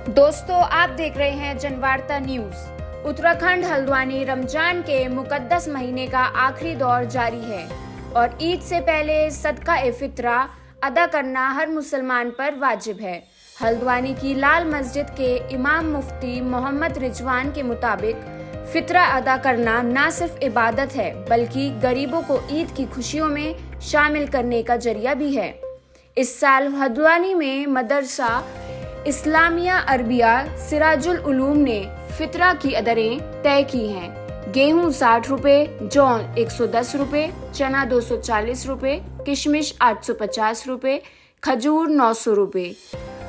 दोस्तों, आप देख रहे हैं जनवार्ता न्यूज। उत्तराखंड हल्द्वानी रमजान के मुकद्दस महीने का आखिरी दौर जारी है और ईद से पहले सदका ए फित्रा अदा करना हर मुसलमान पर वाजिब है। हल्द्वानी की लाल मस्जिद के इमाम मुफ्ती मोहम्मद रिजवान के मुताबिक फित्रा अदा करना न सिर्फ इबादत है बल्कि गरीबों को ईद की खुशियों में शामिल करने का जरिया भी है। इस साल हल्द्वानी में मदरसा इस्लामिया अरबिया सिराजुल उलूम ने फित्रा की दरें तय की हैं। गेहूं 60 रुपए, जौ 110 रुपए, चना 240 रुपए, किशमिश 850 रुपए, खजूर 900 रुपए।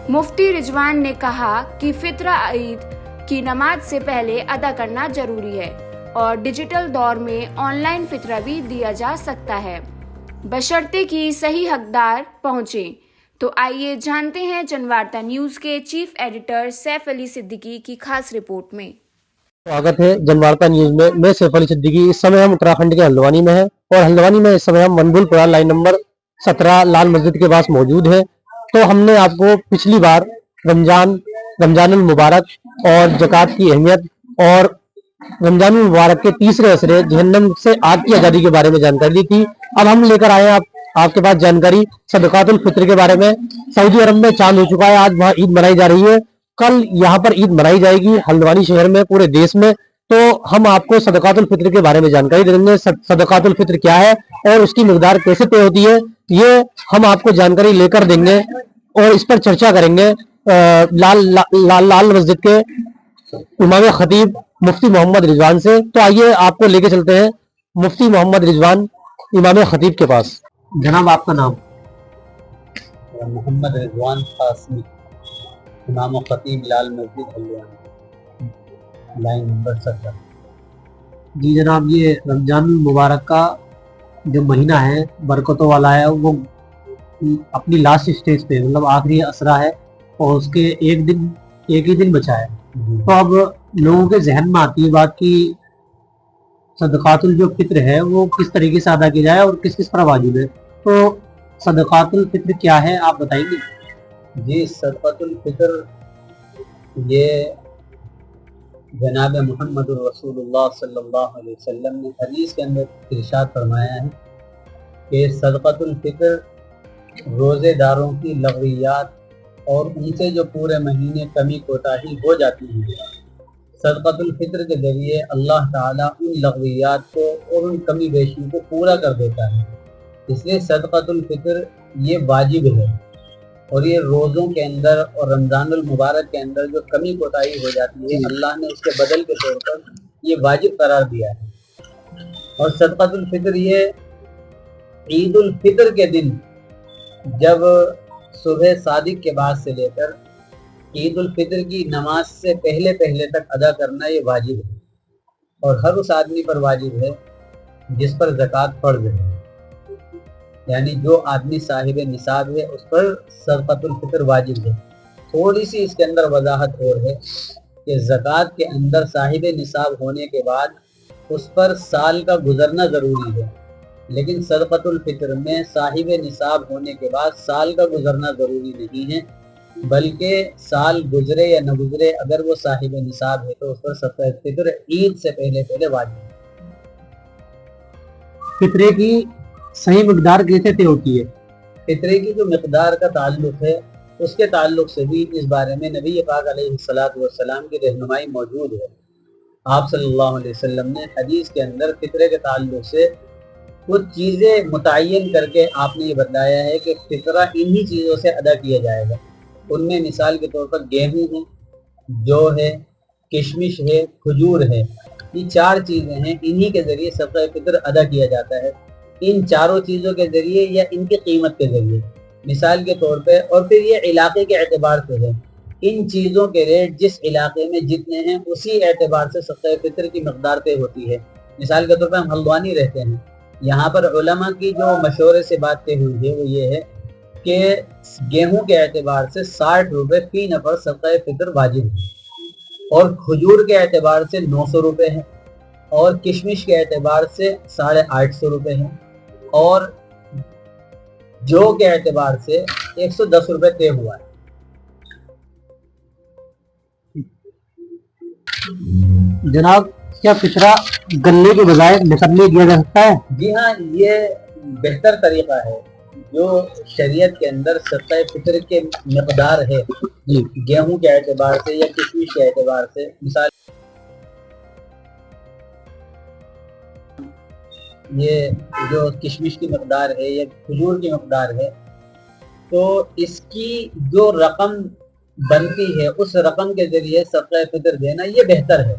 मुफ्ती रिजवान ने कहा कि फित्रा ईद की नमाज से पहले अदा करना जरूरी है और डिजिटल दौर में ऑनलाइन फित्रा भी दिया जा सकता है, बशर्ते कि सही हकदार पहुंचे। तो आइए जानते हैं जनवार्ता न्यूज के चीफ एडिटर सैफ अली सिद्दीकी की खास रिपोर्ट में। स्वागत है जनवार्ता न्यूज में। मैं सैफ अली सिद्दीकी। इस समय हम उत्तराखंड के हल्द्वानी में हैं और हल्द्वानी में इस समय हम मनगुलपुरा लाइन नंबर 17 लाल मस्जिद के पास मौजूद है। तो हमने आपको पिछली बार रमजान मुबारक और ज़कात की अहमियत और रमजान मुबारक के तीसरे असरे जहन्नम से आग की आज़ादी के बारे में जानकारी दी थी। अब हम लेकर आए हैं आपके पास जानकारी सदकातुल फित्र के बारे में। सऊदी अरब में चांद हो चुका है, आज वहाँ ईद मनाई जा रही है। कल यहाँ पर ईद मनाई जाएगी हल्द्वानी शहर में, पूरे देश में। तो हम आपको सदकातुल फित्र के बारे में जानकारी देंगे। सदकातुल फित्र क्या है और उसकी मिकदार कैसे तय होती है, ये हम आपको जानकारी लेकर देंगे और इस पर चर्चा करेंगे लाल मस्जिद के इमाम खतीब मुफ्ती मोहम्मद रिजवान से। तो आइए आपको लेके चलते हैं मुफ्ती मोहम्मद रिजवान इमाम खतीब के पास। जनाब, आपका नाम? मोहम्मद रिजवान कासमी, इमाम खतीब लाल मस्जिद हल्द्वानी, लाइन नंबर 17। जी जनाब, ये रमजान मुबारक का जो महीना है बरकतों वाला है, वो अपनी लास्ट स्टेज पे, मतलब आखिरी असरा है और उसके एक ही दिन बचा है। तो अब लोगों के जहन में आती है बात कि सदकातुल जो फित्र है वो किस तरीके से अदा की जाए और किस किस पर वाजिब है। तो सदकातुल फित्र क्या है, आप बताएंगे? जी, सदकातुल फित्र ये जनाब मोहम्मद रसूलुल्लाह सल्लल्लाहु अलैहि वसल्लम ने हदीस के अंदर इरशाद फरमाया है कि सदकातुल फित्र रोज़ेदारों की लग़वियात और उनसे जो पूरे महीने कमी कोताही हो जाती है, सदकातुल फित्र के जरिए अल्लाह ताला उन लग़वियात को और उन कमी बेशियों को पूरा कर देता है। इसलिए सदकातुल फित्र ये वाजिब है और ये रोज़ों के अंदर और रमज़ानुल मुबारक के अंदर जो कमी कोताही हो जाती है, अल्लाह ने उसके बदल के तौर पर ये वाजिब करार दिया है। और सदकातुल फित्र ये ईदुल फित्र के दिन, जब सुबह सादिक के बाद से लेकर ईदुल फित्र की नमाज से पहले तक अदा करना ये वाजिब है और हर उस आदमी पर वाजिब है जिस पर ज़कात फर्ज है, यानी जो आदमी साहिब निसाब है उस पर सदकातुल फित्र वाजिब है। थोड़ी सी इसके अंदर वजाहत और है कि ज़कात के अंदर साहिब निसाब होने के बाद उस पर साल का गुजरना ज़रूरी है, लेकिन सदकातुल फित्र में साहिब निसाब होने के बाद साल का गुजरना ज़रूरी नहीं है, बल्कि साल गुजरे या न गुजरे, अगर वो साहिब निसाब है तो उस पर सदकातुल फित्र ईद से पहले वाजिब है। फित्रे की सही मिकदार कैसे तय होती है? फित्रे की जो मिकदार का ताल्लुक है उसके ताल्लुक से भी इस बारे में नबी पाक अलैहिस्सलातु वस्सलाम की रहनुमाई मौजूद है। आप सल्लल्लाहु अलैहि वसल्लम ने हदीस के अंदर फित्रे के ताल्लुक से कुछ चीज़ें मुतय्यन करके आपने ये बताया है कि फित्रा इन्हीं चीज़ों से अदा किया जाएगा। उनमें मिसाल के तौर पर गेहूँ है, जौ है, किशमिश है, खजूर है, ये 4 चीज़ें हैं, इन्हीं के ज़रिए सदका फित्र अदा किया जाता है। इन चारों चीज़ों के ज़रिए या इनकी कीमत के ज़रिए, मिसाल के तौर पे, और फिर ये इलाके के एतबार से है, इन चीज़ों के रेट जिस इलाके में जितने हैं उसी एतबार से सदका फित्र की मकदार तय होती है। मिसाल के तौर पे हम हल्द्वानी रहते हैं, यहाँ पर उलमा की जो मशवरे से बात तय हुई है वो ये है कि गेहूँ के एतबार से 60 रुपये फी नफर सदका फित्र वाजिब है और खजूर के एतबार से 900 रुपये है और किशमिश के एतबार से 850 रुपये है और जौ के एतबार से 110 रुपये तय हुआ है। जनाब, क्या फितरा गन्ने के बजाय नकद में दिया जा सकता है? जी हाँ, ये बेहतर तरीका है। जो शरीयत के अंदर सदका फितर के मकदार है, जी, गेहूं के एतबार से या किशमिश के एतबार से, मिसाल ये जो किशमिश की मकदार है या खजूर की मकदार है, तो इसकी जो रकम बनती है उस रकम के जरिए सदका फितर देना ये बेहतर है।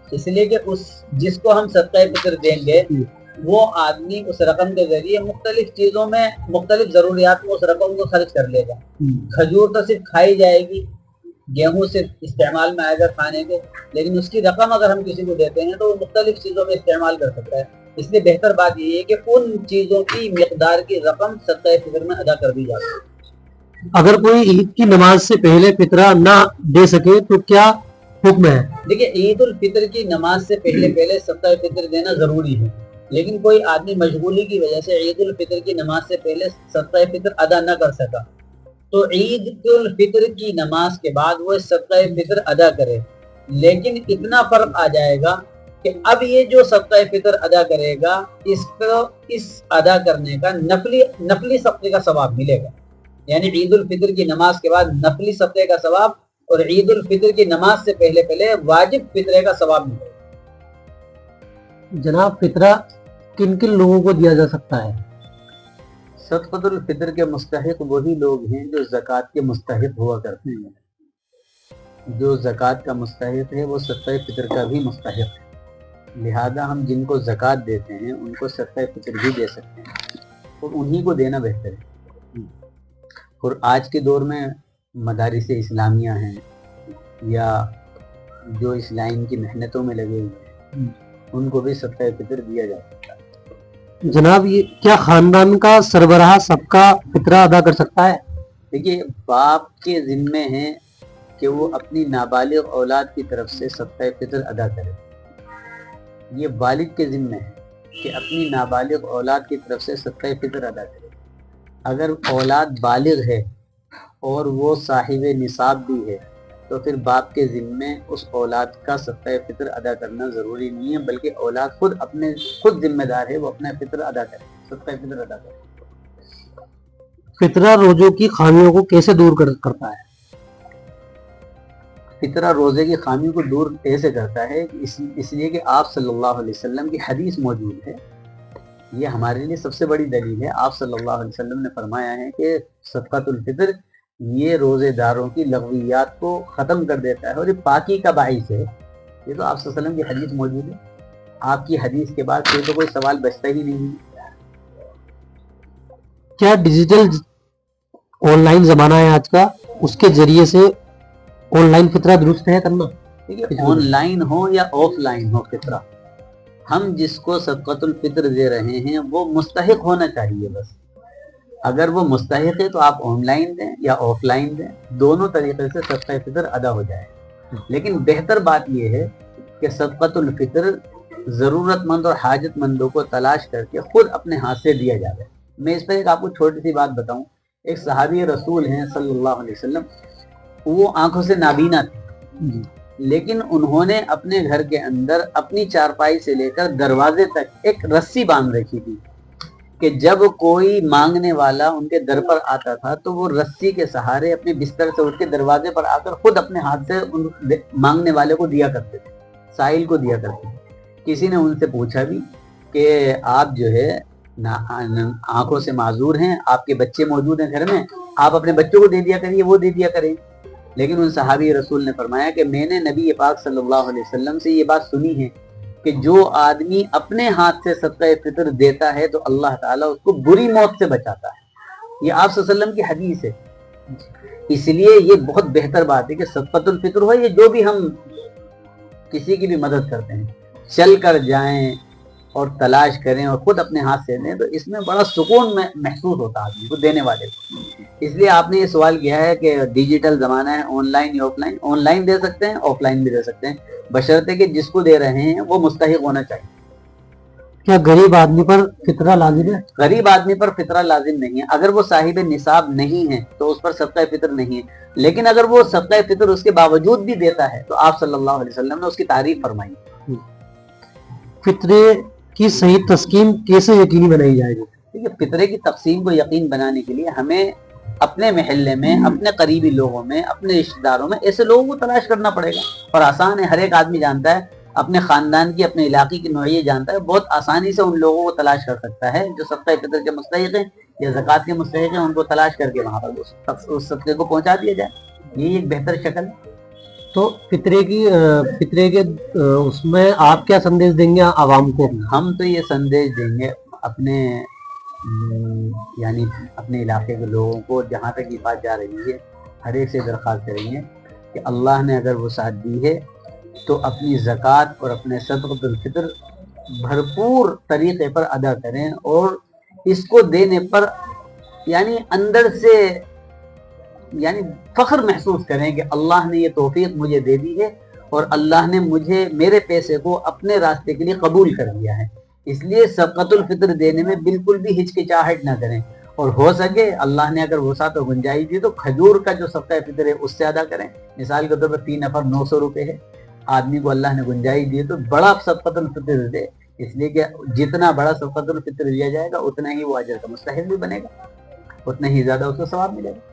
इसलिए कि उस जिसको हम सदका फितर देंगे वो आदमी उस रकम के जरिए मुख्तलिफ चीज़ों में मुख्तलिफ ज़रूरियात में उस रकम को खर्च कर लेगा। खजूर तो सिर्फ खाई जाएगी, गेहूं से इस्तेमाल में आएगा खाने के, लेकिन उसकी रकम अगर हम किसी को देते हैं तो वो मुख्तलिफ चीज़ों में इस्तेमाल कर सकता है। इसलिए बेहतर बात ये है कि उन चीज़ों की मिकदार की रकम सदका फितर में अदा कर दी जाती है। अगर कोई ईद की नमाज से पहले फितरा ना दे सके तो क्या हुक्म है? देखिए, ईद उल फितर की नमाज से पहले सदका फितर देना ज़रूरी है, लेकिन कोई आदमी मशगूली की वजह से ईद उल फितर की नमाज से पहले सदका फितर अदा न कर सका, तो ईद उल फितर की नमाज के बाद वो सदका फितर अदा करे। लेकिन इतना फर्क आ जाएगा कि अब ये जो सदका फितर अदा करेगा इसको इस अदा करने का नफली सदक़े का सवाब मिलेगा। यानी ईद उल फितर की नमाज के बाद नफली सदक़े का सवाब और ईद उल फितर की नमाज से पहले वाजिब फितरे का सवाब मिलेगा। जनाब, फितरा किन किन लोगों को दिया जा सकता है? सदक़तुल फितर के मुस्तहिक वही लोग हैं जो ज़कात के मुस्तहिक हुआ करते हैं। जो ज़कात का मुस्तहिक है वो सदक़ा फितर का भी मुस्तहिक है। लिहाजा हम जिनको ज़कात देते हैं उनको सदक़ा फितर भी दे सकते हैं और उन्हीं को देना बेहतर है। और आज के दौर में मदारिस इस्लामिया हैं या जो इस लाइन की मेहनतों में लगे हुए हैं उनको भी सदक़ा फितर दिया जा सकता है। जनाब, ये क्या खानदान का सरबराह सबका फितरा अदा कर सकता है? देखिए, बाप के ज़िम्मे है कि वो अपनी नाबालिग औलाद की तरफ से सदक़ा फितर अदा करे। ये वालिद के ज़िम्मे है कि अपनी नाबालिग औलाद की तरफ से सदक़ा फितर अदा करे। अगर औलाद बालिग है और वो साहिब निसाब भी है तो फिर बाप के ज़िम्मे उस औलाद का सदक़ा फितर अदा करना ज़रूरी नहीं है, बल्कि औलाद खुद जिम्मेदार है, वो अपना फितर अदा करे, सदक़ा फितर अदा करे। फितरा रोजों की खामियों को कैसे दूर करता है? फितरा रोज़े की खामी को दूर कैसे करता है? इसलिए कि आप सल्लल्लाहु अलैहि वसल्लम की हदीस मौजूद है। ये हमारे लिए सबसे बड़ी दलील है। आप सल्लल्लाहु अलैहि वसल्लम ने फरमाया है कि सदक़तुल फितर ये रोज़ेदारों की लग़वियात को ख़त्म कर देता है और ये पाकी का बाइस है। ये तो आप सल्लल्लाहु अलैहि वसल्लम की हदीस मौजूद है। आपकी हदीस के बाद फिर तो कोई सवाल बचता ही नहीं है। क्या डिजिटल ऑनलाइन ज़माना है आज का, उसके जरिए से ऑनलाइन फितरा दुरुस्त है करना? देखिए, ऑनलाइन हो या ऑफलाइन हो फितरा, हम जिसको सदक़तुल फितर दे रहे हैं वो मुस्तहिक होना चाहिए बस। अगर वो मुस्तहिक है तो आप ऑनलाइन दें या ऑफलाइन दें, दोनों तरीके से सदक़ा फितर अदा हो जाए। लेकिन बेहतर बात यह है कि सदक़तुल फितर ज़रूरतमंद और हाजतमंदों को तलाश करके खुद अपने हाथ से दिया जाए। मैं इस पर एक आपको छोटी सी बात बताऊं। एक सहाबी रसूल हैं सल्लल्लाहु अलैहि वसल्लम, वो आंखों से नाबीना थे, लेकिन उन्होंने अपने घर के अंदर अपनी चारपाई से लेकर दरवाजे तक एक रस्सी बांध रखी थी कि जब कोई मांगने वाला उनके दर पर आता था तो वो रस्सी के सहारे अपने बिस्तर से उठ के दरवाजे पर आकर खुद अपने हाथ से उन मांगने वाले को दिया करते थे, साइल को दिया करते थे। किसी ने उनसे पूछा भी कि आप जो है आंखों से माजूर हैं, आपके बच्चे मौजूद हैं घर में, आप अपने बच्चों को दे दिया करिए, वो दे दिया करें। लेकिन उन सहाबी रसूल ने फरमाया कि मैंने नबी पाक सल्लल्लाहु अलैहि वसल्लम से ये बात सुनी है कि जो आदमी अपने हाथ से सदक़ा फितर देता है तो अल्लाह ताला उसको बुरी मौत से बचाता है। ये आप सल्लल्लाहु अलैहि वसल्लम की हदीस है। इसलिए ये बहुत बेहतर बात है कि सदक़तुल फितर हो, ये जो भी हम किसी की भी मदद करते हैं, चल कर जाएं और तलाश करें और खुद अपने हाथ से दें, तो इसमें बड़ा सुकून महसूस होता है आदमी को, देने वाले को। इसलिए आपने ये सवाल किया है कि डिजिटल ज़माना है, ऑनलाइन या ऑफलाइन। ऑनलाइन दे सकते हैं, ऑफलाइन भी दे सकते हैं, बशर्ते कि जिसको दे रहे हैं वो मुस्तहिक होना चाहिए। क्या गरीब आदमी पर फितरा लाजिम है? गरीब आदमी पर फितरा लाजिम नहीं है। अगर वो साहिब निसाब नहीं है तो उस पर सदका फितर नहीं है, लेकिन अगर वो सदका फितर उसके बावजूद भी देता है तो आप सल्लल्लाहु अलैहि वसल्लम ने उसकी तारीफ फरमाई। फितरे की सही तस्कीम कैसे यकीनी बनाई जाएगी? देखिए, फितरे की तकसीम को यकीन बनाने के लिए हमें अपने महल्ले में, अपने करीबी लोगों में, अपने रिश्तेदारों में ऐसे लोगों को तलाश करना पड़ेगा। और आसान है, हर एक आदमी जानता है, अपने खानदान की, अपने इलाके की नौइयत जानता है, बहुत आसानी से उन लोगों को तलाश कर सकता है जो सदका फितर के मुस्तहिक हैं या ज़कात के मुस्तहिक हैं। उनको तलाश करके वहाँ पर उस सदके को पहुँचा दिया जाए, यही एक बेहतर शक्ल है। तो फितरे के उसमें आप क्या संदेश देंगे आवाम को? हम तो ये संदेश देंगे अपने यानी अपने इलाके के लोगों को, जहाँ तक ये बात जा रही है, हर एक से दरख्वास्त करेंगे कि अल्लाह ने अगर वो साथ दी है तो अपनी ज़कात और अपने सदक़तुल फितर भरपूर तरीक़े पर अदा करें और इसको देने पर यानी अंदर से यानी फ़ख्र महसूस करें कि अल्लाह ने ये तौफ़ीक मुझे दे दी है और अल्लाह ने मुझे मेरे पैसे को अपने रास्ते के लिए कबूल कर लिया है। इसलिए सदक़तुल फितर देने में बिल्कुल भी हिचकिचाहट ना करें, और हो सके अल्लाह ने अगर वसात और गुंजाइश दी तो खजूर का जो सदका फितर है उससे अदा करें। मिसाल के तौर पर 3 नफर 900 रुपये है, आदमी को अल्लाह ने गुंजाइश दी तो बड़ा सदक़तुल फितर दे, इसलिए कि जितना बड़ा सदक़तुल फितर दिया जाएगा उतना ही वो अजर का मुस्तहिक भी बनेगा, उतना ही ज़्यादा उसको सवाब मिलेगा।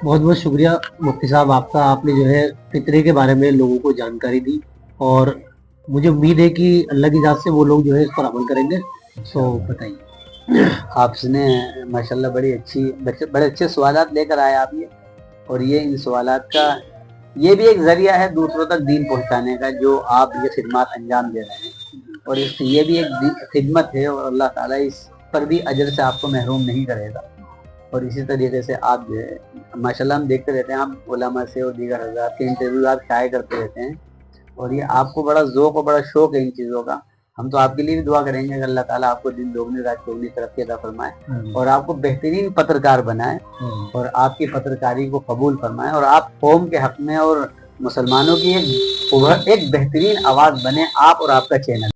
बहुत बहुत शुक्रिया मुफ्ती साहब आपका, आपने जो है फितरे के बारे में लोगों को जानकारी दी और मुझे उम्मीद है कि अल्लाह की इजाज़त से वो लोग जो है इस पर अमल करेंगे। तो बताइए। आपने माशाल्लाह बड़े अच्छे सवालात लेकर आए आप ये, और ये इन सवालात का ये भी एक ज़रिया है दूसरों तक दीन पहुंचाने का, जो आप ये खिदमत अंजाम दे रहे हैं, और ये भी एक खिदमत है और अल्लाह ताला इस पर भी अजर से आपको महरूम नहीं करेगा। और इसी तरीके से आप जो है माशाल्लाह हम देखते रहते हैं, आप उलमा से और दीगर हज़रात के इंटरव्यू आप शाये करते रहते हैं, और ये आपको बड़ा ज़ौक़ और बड़ा शौक़ है इन चीज़ों का। हम तो आपके लिए भी दुआ करेंगे कि अल्लाह ताला आपको दिन दोगुनी रात चौगुनी तरक्की अता फरमाए और आपको बेहतरीन पत्रकार बनाए और आपकी पत्रकारी को कबूल फरमाए और आप कौम के हक़ में और मुसलमानों की एक बेहतरीन आवाज़ बने, आप और आपका चैनल।